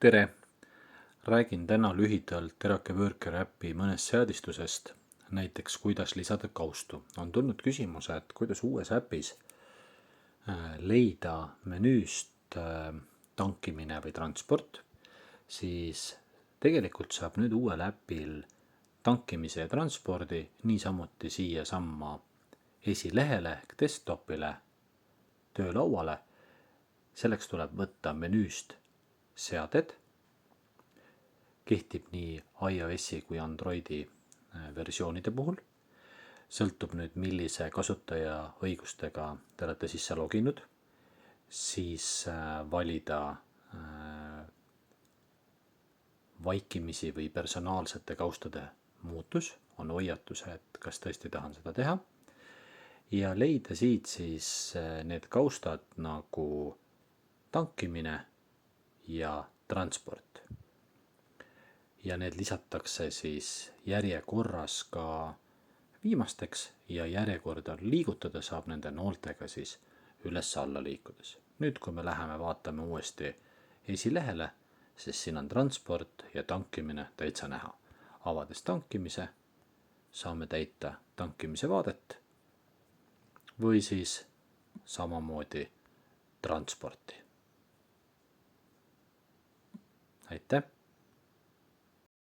tere! Räägin täna lühidalt Terake Worker äpi mõnest seadistusest, näiteks kuidas lisada kaustu. On tulnud küsimus, et kuidas uues äpis leida menüüst tankimine või transport, siis tegelikult saab nüüd uuel äpil tankimise ja transpordi niisamuti siia samma esilehele ehk desktopile töölauale. Selleks tuleb võtta menüüst seaded, kehtib nii iOS-i kui Androidi versioonide puhul. Sõltub nüüd, millise kasutaja õigustega te olete sisse loginud, siis valida vaikimisi või personaalsete kaustade muutus, on hoiatus, et kas tõesti tahan seda teha, ja leida siit siis need kaustad nagu tankimine ja transport. Ja need lisatakse siis järjekorras ka viimasteks ja järjekorda liigutada saab nende nooltega siis üles-alla liikudes. Nüüd, kui me läheme vaatame uuesti esilehele, siis siin on transport ja tankimine täitsa näha. Avades tankimise, saame täita tankimise vaadet või siis samamoodi transporti. Aitäh!